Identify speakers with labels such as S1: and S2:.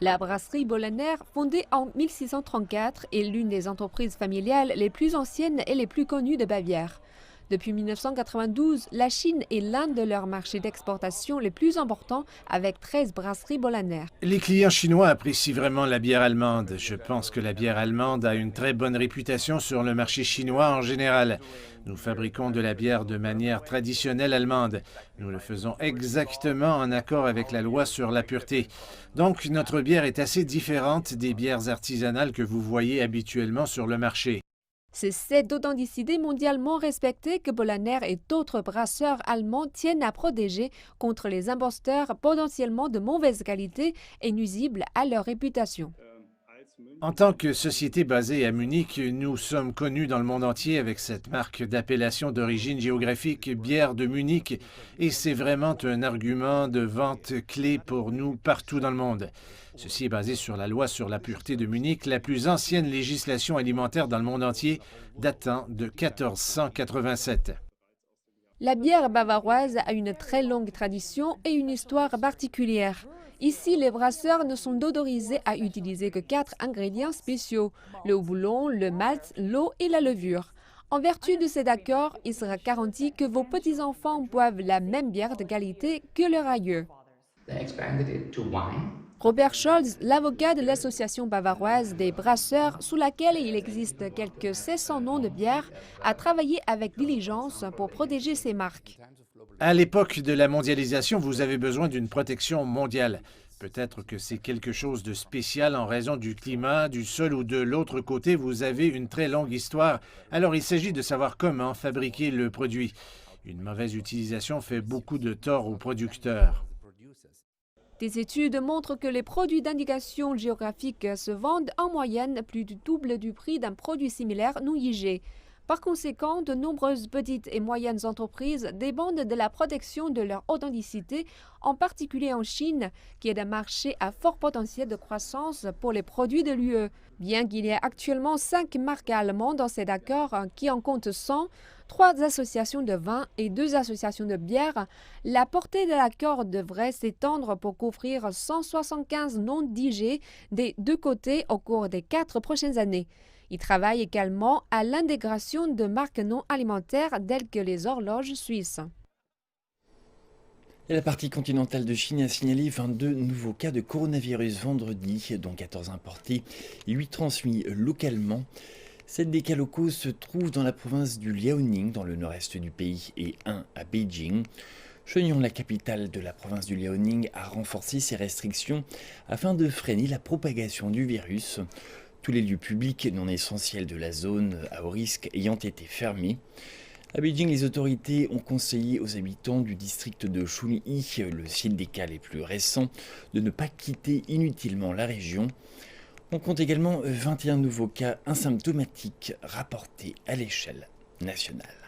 S1: La brasserie Bolaner, fondée en 1634, est l'une des entreprises familiales les plus anciennes et les plus connues de Bavière. Depuis 1992, la Chine est l'un de leurs marchés d'exportation les plus importants avec 13 brasseries Bolaner.
S2: Les clients chinois apprécient vraiment la bière allemande. Je pense que la bière allemande a une très bonne réputation sur le marché chinois en général. Nous fabriquons de la bière de manière traditionnelle allemande. Nous le faisons exactement en accord avec la loi sur la pureté. Donc notre bière est assez différente des bières artisanales que vous voyez habituellement sur le marché.
S1: C'est cette authenticité mondialement respectée que Bolaner et d'autres brasseurs allemands tiennent à protéger contre les imposteurs potentiellement de mauvaise qualité et nuisibles à leur réputation.
S2: En tant que société basée à Munich, nous sommes connus dans le monde entier avec cette marque d'appellation d'origine géographique Bière de Munich et c'est vraiment un argument de vente clé pour nous partout dans le monde. Ceci est basé sur la loi sur la pureté de Munich, la plus ancienne législation alimentaire dans le monde entier, datant de 1487.
S1: La bière bavaroise a une très longue tradition et une histoire particulière. Ici, les brasseurs ne sont autorisés à utiliser que 4 ingrédients spéciaux, le houblon, le malt, l'eau et la levure. En vertu de cet accord, il sera garanti que vos petits-enfants boivent la même bière de qualité que leurs aïeux. Robert Scholz, l'avocat de l'Association bavaroise des brasseurs, sous laquelle il existe quelques 600 noms de bières, a travaillé avec diligence pour protéger ses marques.
S2: À l'époque de la mondialisation, vous avez besoin d'une protection mondiale. Peut-être que c'est quelque chose de spécial en raison du climat, du sol ou de l'autre côté, vous avez une très longue histoire. Alors il s'agit de savoir comment fabriquer le produit. Une mauvaise utilisation fait beaucoup de tort aux producteurs.
S1: Des études montrent que les produits d'indication géographique se vendent en moyenne plus du double du prix d'un produit similaire non IG. Par conséquent, de nombreuses petites et moyennes entreprises dépendent de la protection de leur authenticité, en particulier en Chine, qui est un marché à fort potentiel de croissance pour les produits de l'UE. Bien qu'il y ait actuellement 5 marques allemandes dans cet accord, qui en comptent 100, 3 associations de vin et 2 associations de bière, la portée de l'accord devrait s'étendre pour couvrir 175 noms d'IG des deux côtés au cours des 4 prochaines années. Il travaille également à l'intégration de marques non alimentaires telles que les horloges suisses.
S3: La partie continentale de Chine a signalé 22 nouveaux cas de coronavirus vendredi, dont 14 importés et 8 transmis localement. 7 des cas locaux se trouvent dans la province du Liaoning, dans le nord-est du pays, et 1 à Beijing. Shenyang, la capitale de la province du Liaoning, a renforcé ses restrictions afin de freiner la propagation du virus. Tous les lieux publics non essentiels de la zone à haut risque ayant été fermés. À Beijing, les autorités ont conseillé aux habitants du district de Chunyi, le site des cas les plus récents, de ne pas quitter inutilement la région. On compte également 21 nouveaux cas asymptomatiques rapportés à l'échelle nationale.